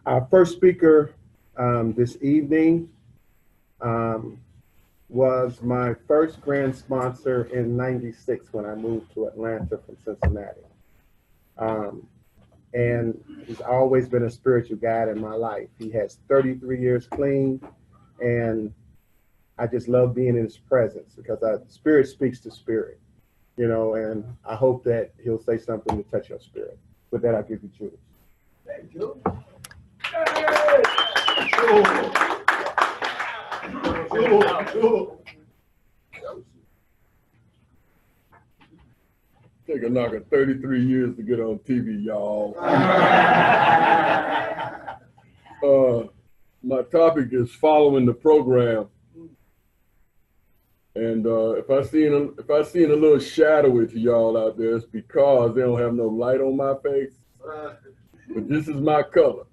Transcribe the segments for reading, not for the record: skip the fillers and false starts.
Our first speaker this evening um, was my first grand sponsor in '96 when I moved to Atlanta from Cincinnati. Um, and he's always been a spiritual guide in my life. He has 33 years clean, and I just love being in his presence because spirit speaks to spirit, and I hope that he'll say something to touch your spirit. With that, I'll give you Jules. Thank you. Take a knock of 33 years to get on TV, y'all. My topic is following the program. And if I seen a little shadowy to y'all out there, it's because they don't have no light on my face. But this is my color.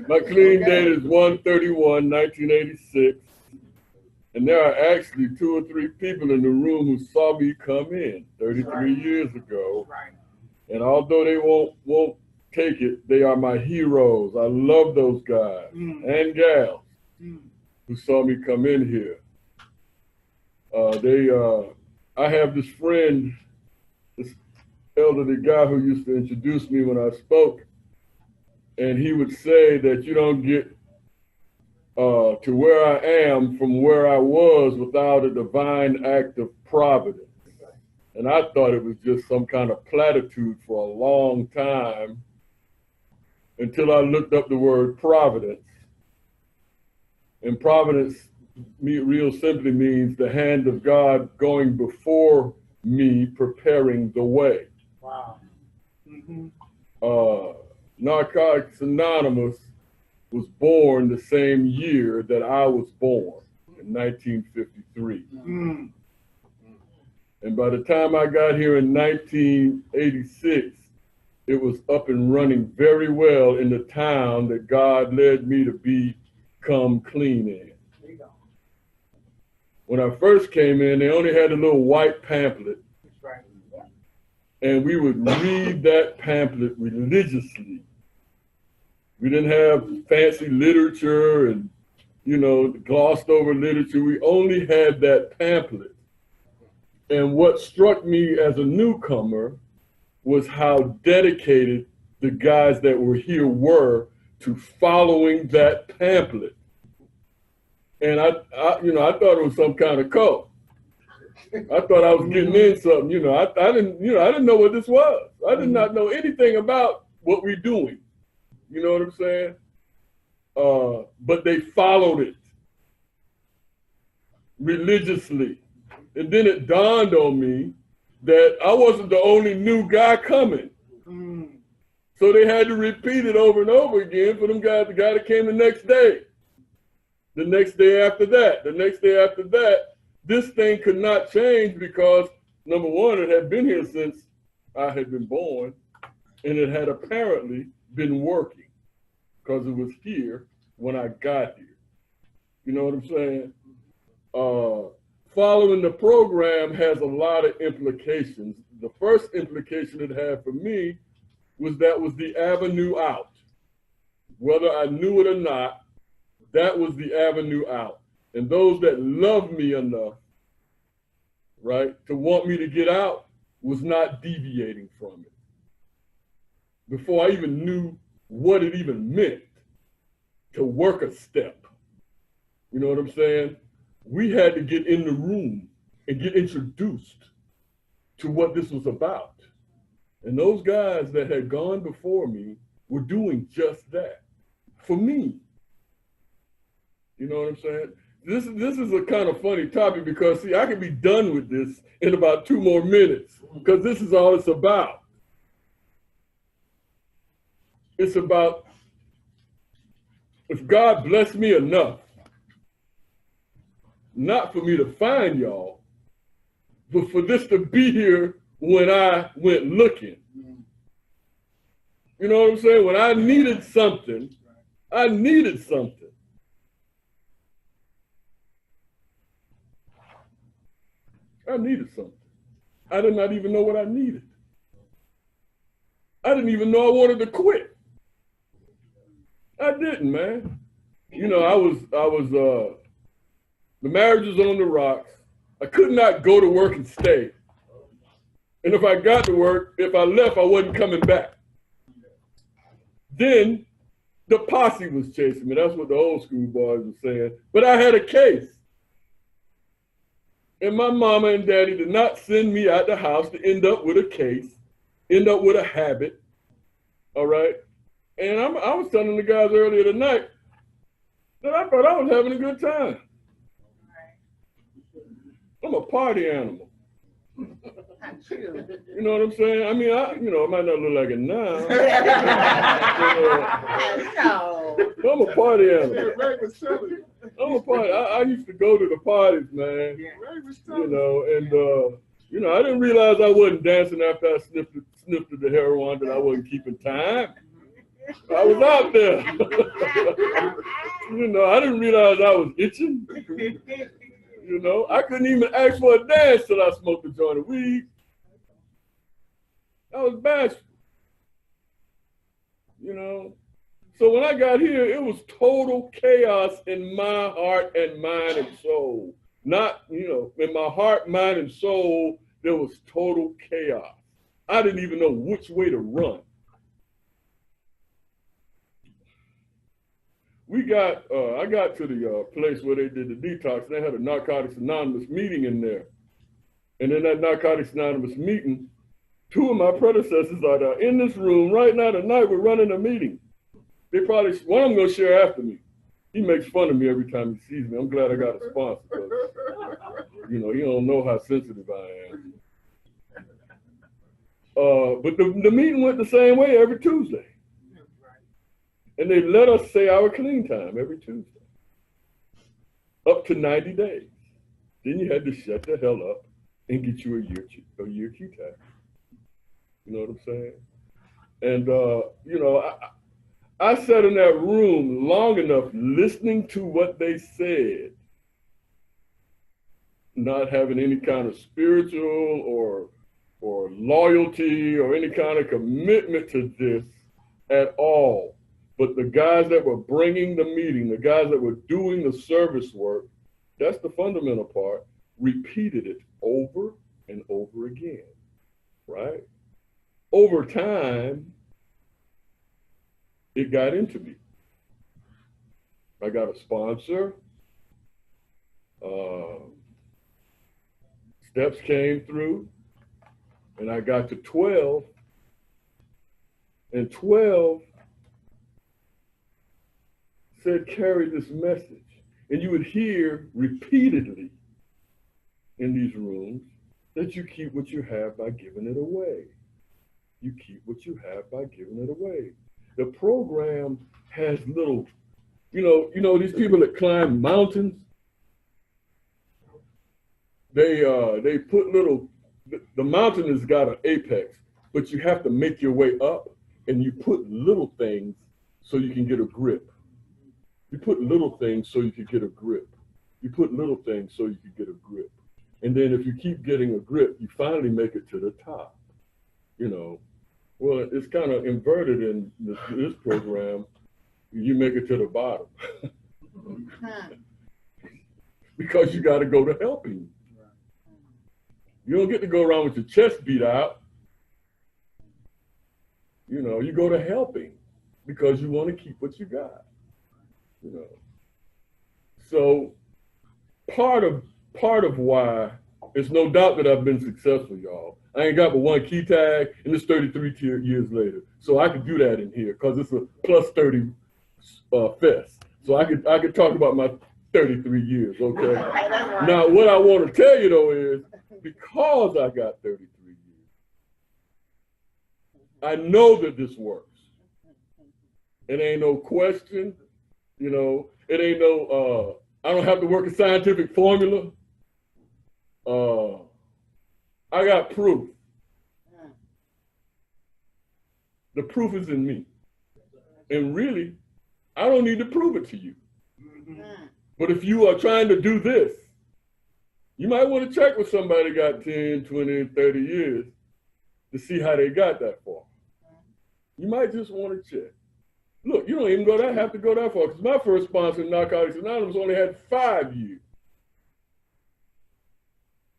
My clean date is 1/31/1986. And there are actually 2 or 3 people in the room who saw me come in 33 years ago. And although they won't take it, they are my heroes. I love those guys and gals who saw me come in here. I have this friend, this elderly guy who used to introduce me when I spoke, and he would say that you don't get to where I am from where I was without a divine act of providence. And I thought it was just some kind of platitude for a long time until I looked up the word providence. And providence, real simply means the hand of God going before me, preparing the way. Wow. Narcotics Anonymous was born the same year that I was born, in 1953. And by the time I got here in 1986, it was up and running very well in the town that God led me to become clean in. When I first came in, they only had a little white pamphlet. And we would read that pamphlet religiously. We didn't have fancy literature and, glossed over literature. We only had that pamphlet. And what struck me as a newcomer was how dedicated the guys that were here were to following that pamphlet. And I thought it was some kind of cult. I thought I was getting in something. I didn't know what this was. I did not know anything about what we're doing. You know what I'm saying? But they followed it religiously. And then it dawned on me that I wasn't the only new guy coming. So they had to repeat it over and over again for them guys, the guy that came the next day. The next day after that, the next day after that. This thing could not change because, number one, it had been here since I had been born, and it had apparently been working because it was here when I got here. You know what I'm saying? Following the program has a lot of implications. The first implication it had for me was that was the avenue out. Whether I knew it or not, that was the avenue out. And those that loved me enough, right, to want me to get out was not deviating from it. Before I even knew what it even meant to work a step. You know what I'm saying? We had to get in the room and get introduced to what this was about. And those guys that had gone before me were doing just that for me. You know what I'm saying? This is a kind of funny topic because, see, I could be done with this in about 2 more minutes because this is all it's about. It's about if God blessed me enough, not for me to find y'all, but for this to be here when I went looking. You know what I'm saying? When I needed something, I needed something. I needed something. I did not even know what I needed. I didn't even know I wanted to quit. I didn't, man. You know, the marriage was on the rocks. I could not go to work and stay. And if I got to work, if I left, I wasn't coming back. Then the posse was chasing me. That's what the old school boys were saying. But I had a case. And my mama and daddy did not send me out the house to end up with a case, end up with a habit. All right. And I was telling the guys earlier tonight that I thought I was having a good time. I'm a party animal. You know what I'm saying? I mean, I might not look like it now. But, I'm a party animal. I'm a party. I used to go to the parties, man. You know, and I didn't realize I wasn't dancing after I sniffed the heroin, that I wasn't keeping time. I was out there. You know, I didn't realize I was itching. You know, I couldn't even ask for a dance till I smoked a joint of weed. I was bashful. You know. So when I got here, it was total chaos in my heart and mind and soul. Not, in my heart, mind, and soul, there was total chaos. I didn't even know which way to run. I got to the place where they did the detox, and they had a Narcotics Anonymous meeting in there. And in that Narcotics Anonymous meeting, two of my predecessors are there in this room right now tonight. We're running a meeting. They probably, one of them gonna share after me. He makes fun of me every time he sees me. I'm glad I got a sponsor. He don't know how sensitive I am. But the meeting went the same way every Tuesday. And they let us say our clean time every Tuesday, up to 90 days. Then you had to shut the hell up and get you a year key tag. You know what I'm saying? And, I sat in that room long enough listening to what they said, not having any kind of spiritual or loyalty or any kind of commitment to this at all. But the guys that were bringing the meeting, the guys that were doing the service work, that's the fundamental part, repeated it over and over again, right? Over time, it got into me. I got a sponsor. Steps came through, and I got to 12. And 12 said, carry this message. And you would hear repeatedly in these rooms that you keep what you have by giving it away. You keep what you have by giving it away. The program has little, these people that climb mountains, they put little, the mountain has got an apex, but you have to make your way up, and you put little things so you can get a grip. You put little things so you can get a grip. You put little things so you can get a grip. And then if you keep getting a grip, you finally make it to the top, Well, it's kind of inverted in this program. You make it to the bottom. Because you got to go to helping. You don't get to go around with your chest beat out. You go to helping because you want to keep what you got. So part of why, it's no doubt that I've been successful, y'all. I ain't got but one key tag, and it's 33 years later. So I could do that in here because it's a plus 30 fest. So I could talk about my 33 years, okay? Now, what I want to tell you, though, is because I got 33 years, I know that this works. It ain't no question, it ain't no, I don't have to work a scientific formula. I got proof. The proof is in me. And really, I don't need to prove it to you. But if you are trying to do this, you might want to check with somebody that got 10, 20, 30 years to see how they got that far. You might just want to check. Look, you don't even have to go that far, because my first sponsor in Narcotics Anonymous only had 5 years.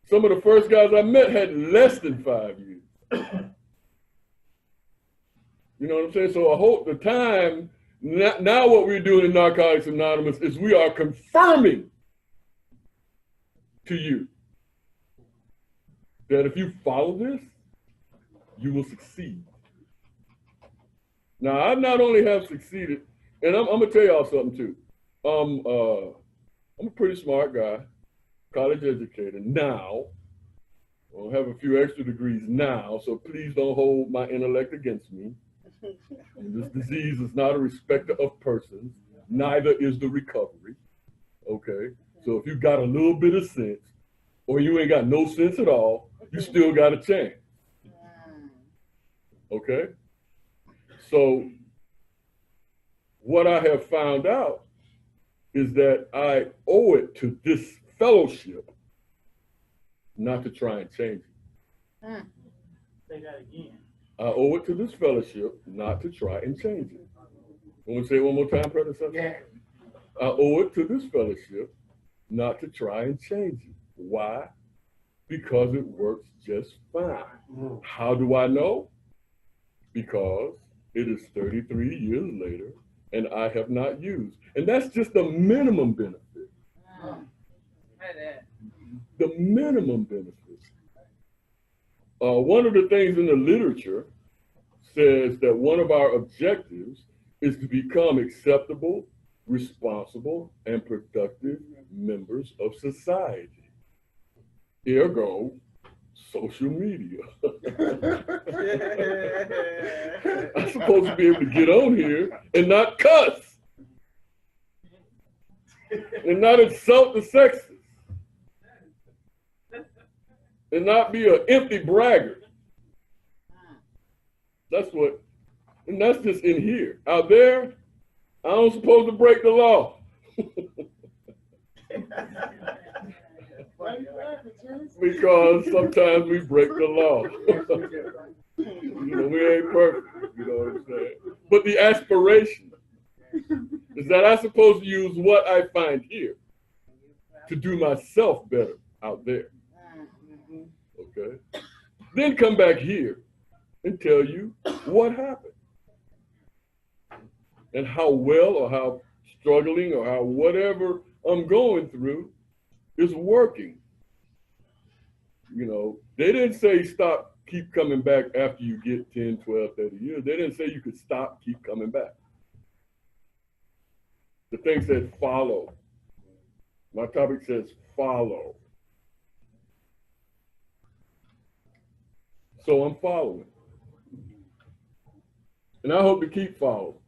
Some of the first guys I met had less than 5 years. You know what I'm saying? So I hope the time, now what we're doing in Narcotics Anonymous is we are confirming to you that if you follow this, you will succeed. Now, I not only have succeeded, and I'm gonna tell y'all something too. I'm a pretty smart guy, college educated now. I'll have a few extra degrees now, so please don't hold my intellect against me. This disease is not a respecter of persons, neither is the recovery. Okay, so if you got a little bit of sense, or you ain't got no sense at all, you still got a chance. Okay? So what I have found out is that I owe it to this fellowship not to try and change it. Say that again. I owe it to this fellowship not to try and change it. Want to say it one more time, predecessor? Yeah. I owe it to this fellowship not to try and change it. Why? Because it works just fine. How do I know? Because it is 33 years later and I have not used. And that's just the minimum benefit. The minimum benefit. One of the things in the literature says that one of our objectives is to become acceptable, responsible, and productive members of society. Ergo, social media. I'm supposed to be able to get on here and not cuss and not insult the sexes and not be an empty braggart. That's what, and that's just in here. Out there, I'm supposed to break the law. Because sometimes we break the law. You know, we ain't perfect, you know what I'm saying? But the aspiration is that I'm supposed to use what I find here to do myself better out there. Okay? Then come back here and tell you what happened and how well or how struggling or how whatever I'm going through is working. You know, they didn't say stop, keep coming back after you get 10, 12, 30 years. They didn't say you could stop, keep coming back. The thing said follow. My topic says follow. So I'm following. And I hope to keep following.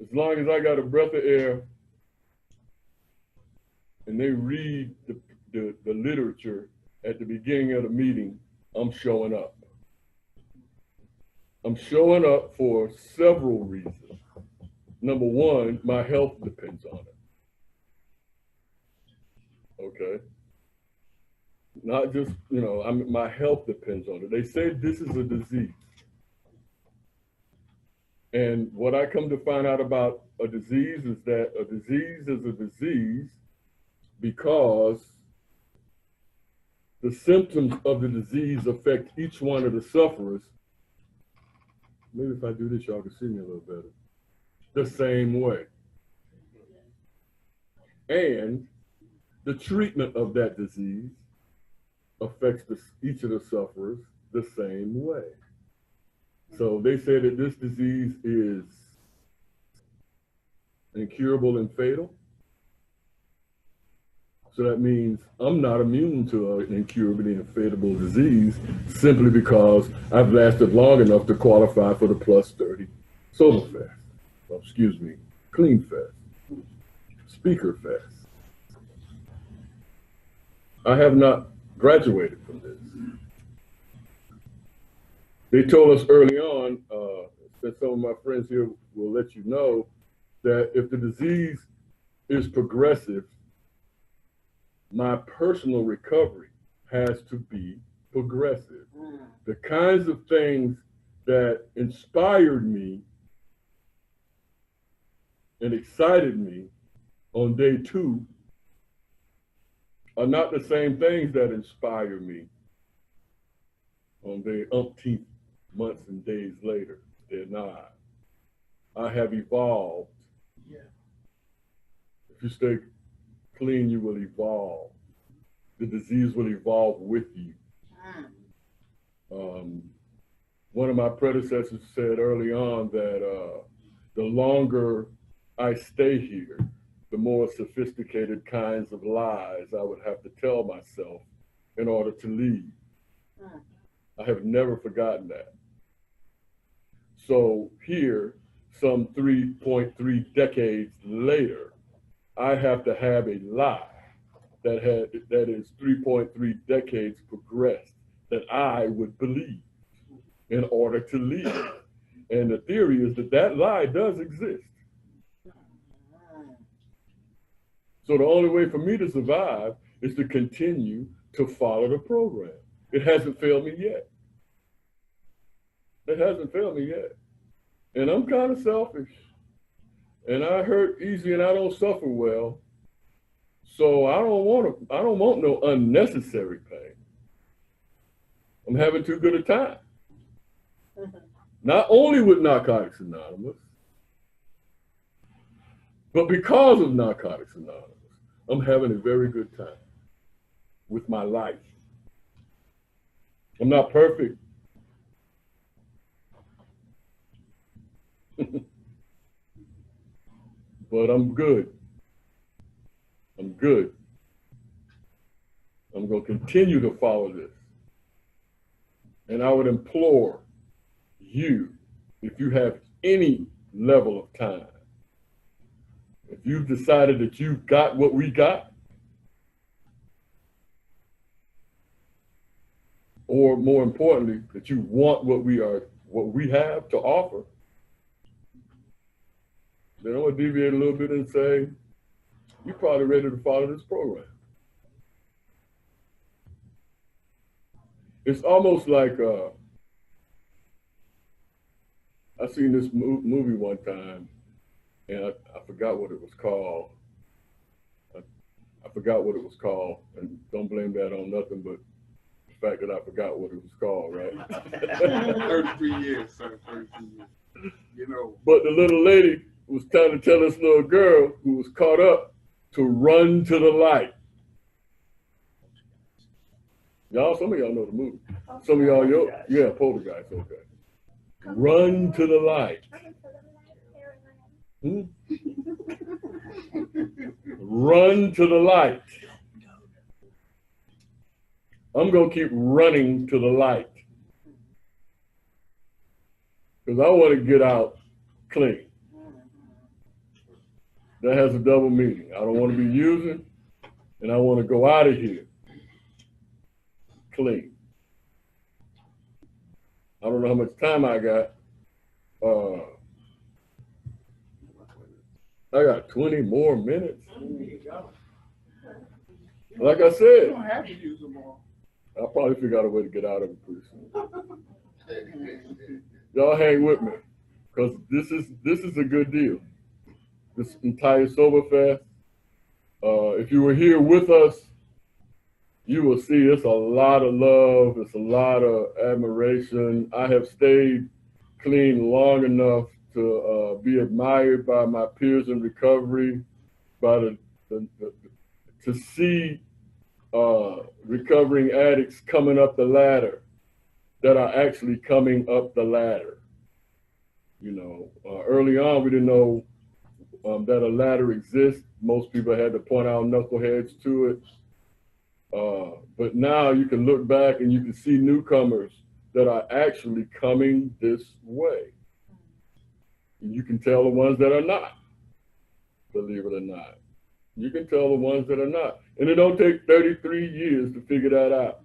As long as I got a breath of air and they read the literature at the beginning of the meeting, I'm showing up. I'm showing up for several reasons. Number one, my health depends on it. Okay? Not just, you know, my health depends on it. They say this is a disease. And what I come to find out about a disease is that a disease is a disease because the symptoms of the disease affect each one of the sufferers. Maybe if I do this, y'all can see me a little better. The same way. And the treatment of that disease affects each of the sufferers the same way. So they say that this disease is incurable and fatal. So that means I'm not immune to an incurable and fatal disease simply because I've lasted long enough to qualify for the plus 30 sober fast. Oh, excuse me, clean fast, speaker fast. I have not graduated from this. They told us early on, that some of my friends here will let you know, that if the disease is progressive, my personal recovery has to be progressive. The kinds of things that inspired me and excited me on day 2 are not the same things that inspire me on the umpteenth months and days later. They're not. I have evolved. Yeah. If you stay clean, you will evolve. The disease will evolve with you. One of my predecessors said early on that the longer I stay here, the more sophisticated kinds of lies I would have to tell myself in order to leave. I have never forgotten that. So here, some 3.3 decades later, I have to have a lie that is 3.3 decades progressed that I would believe in order to leave. And the theory is that that lie does exist. So the only way for me to survive is to continue to follow the program. It hasn't failed me yet. It hasn't failed me yet. And I'm kind of selfish. And I hurt easy and I don't suffer well. So I don't want no unnecessary pain. I'm having too good a time. Not only with Narcotics Anonymous, but because of Narcotics Anonymous, I'm having a very good time with my life. I'm not perfect. But I'm good. I'm good. I'm going to continue to follow this. And I would implore you, if you have any level of time, if you've decided that you've got what we got, or more importantly, that you want what we have to offer, then I'm going to deviate a little bit and say, you're probably ready to follow this program. It's almost like, I seen this movie one time, and I forgot what it was called. I forgot what it was called, and don't blame that on nothing but the fact that I forgot what it was called, right? 33 years, sir, 33 years. You know. But the little lady was trying to tell this little girl who was caught up to run to the light. Y'all, some of y'all know the movie. Some of y'all, yeah, Poltergeist, okay. Run to the light. Run to the light. I'm going to keep running to the light because I want to get out clean. That has a double meaning. I don't want to be using, and I want to go out of here clean. I don't know how much time I got. I got 20 more minutes. Like I said, You don't have to use them all. I'll probably figure out a way to get out of it pretty soon. Y'all hang with me, because this is a good deal. This entire Sober Fest. If you were here with us, you will see it's a lot of love. It's a lot of admiration. I have stayed clean long enough to be admired by my peers in recovery, by to see recovering addicts coming up the ladder that are actually coming up the ladder. You know, early on we didn't know that a ladder exists. Most people had to point out knuckleheads to it. But now you can look back and you can see newcomers that are actually coming this way. And you can tell the ones that are not, believe it or not. You can tell the ones that are not. And it don't take 33 years to figure that out.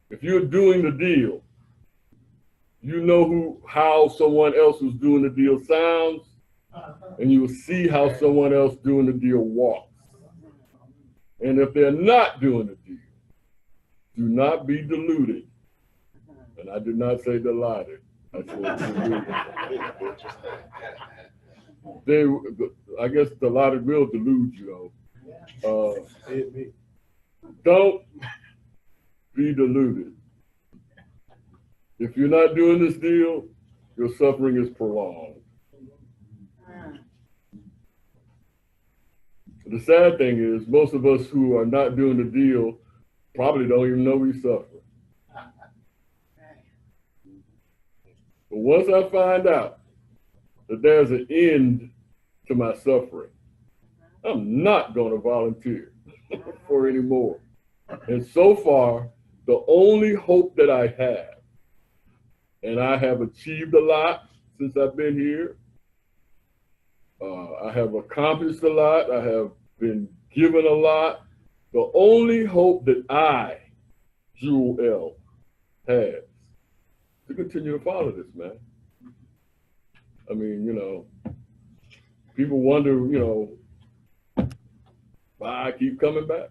If you're doing the deal, you know how someone else who's doing the deal sounds, and you will see how someone else doing the deal walks. And if they're not doing the deal, do not be deluded. And I did not say delighted. I said, I guess a lot of will delude you though. Don't be deluded. If you're not doing this deal, your suffering is prolonged. The sad thing is, most of us who are not doing the deal probably don't even know we suffer. But once I find out that there's an end to my suffering, I'm not going to volunteer for any more. And so far, the only hope that I have, and I have achieved a lot since I've been here. I have accomplished a lot. I have been given a lot. The only hope that I, Jules L, has to continue to follow this, man. I mean, you know, people wonder, you know, why I keep coming back.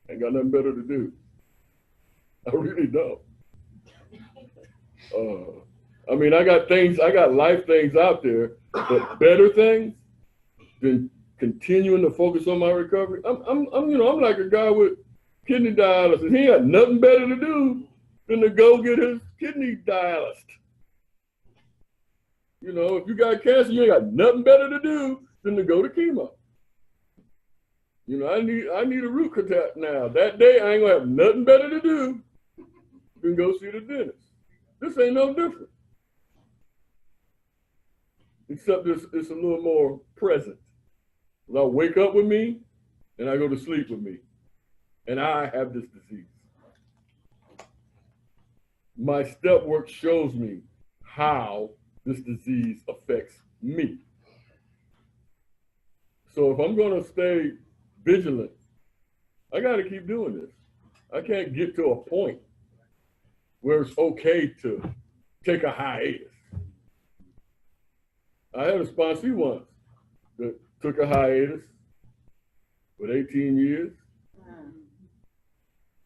Ain't got nothing better to do. I really don't. I mean, I got life things out there, but better things than continuing to focus on my recovery. I'm like a guy with kidney dialysis. He had nothing better to do than to go get his kidney dialyzed. You know, if you got cancer, you ain't got nothing better to do than to go to chemo. You know, I need a root canal now. That day, I ain't gonna have nothing better to do than go see the dentist. This ain't no different. Except it's a little more present. I wake up with me, and I go to sleep with me. And I have this disease. My step work shows me how this disease affects me. So if I'm gonna stay vigilant, I gotta keep doing this. I can't get to a point where it's okay to take a hiatus. I had a sponsee once that took a hiatus for 18 years.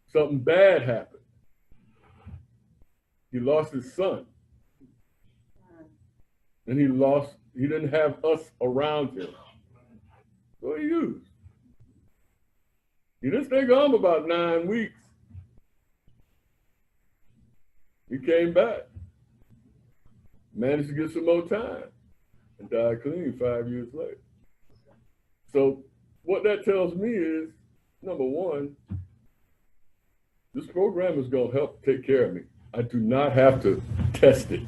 Something bad happened. He lost his son. And he didn't have us around him. So he used. He didn't stay gone for about 9 weeks. He came back, managed to get some more time, and died clean 5 years later. So what that tells me is, number one, this program is going to help take care of me. I do not have to test it.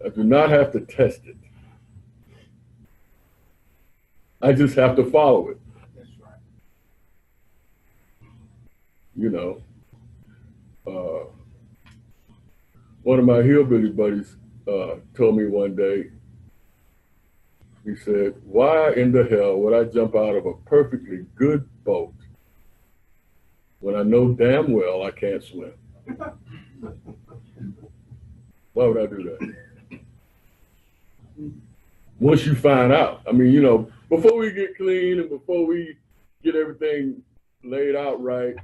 I do not have to test it. I just have to follow it. That's right. You know, one of my hillbilly buddies told me one day, he said, why in the hell would I jump out of a perfectly good boat when I know damn well I can't swim? Why would I do that? Once you find out, I mean, you know, before we get clean and before we get everything laid out right,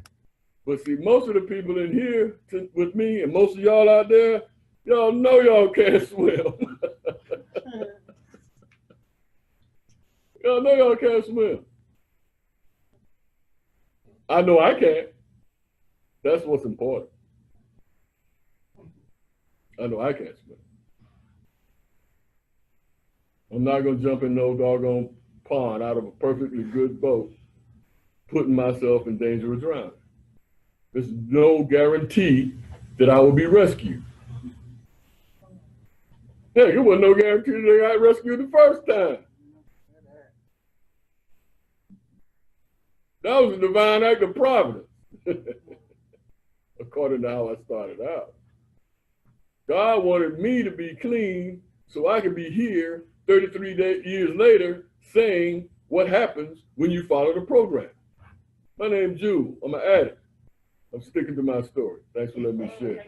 but see, most of the people in here with me and most of y'all out there, y'all know y'all can't swim. Y'all know y'all can't swim. I know I can't. That's what's important. I know I can't swim. I'm not gonna jump in no doggone pond out of a perfectly good boat, putting myself in danger of drowning. There's no guarantee that I will be rescued. Heck, there was no guarantee that I got rescued the first time. That was a divine act of providence, according to how I started out. God wanted me to be clean so I could be here 33 years later saying what happens when you follow the program. My name's Jules. I'm an addict. I'm sticking to my story. Thanks for letting me share.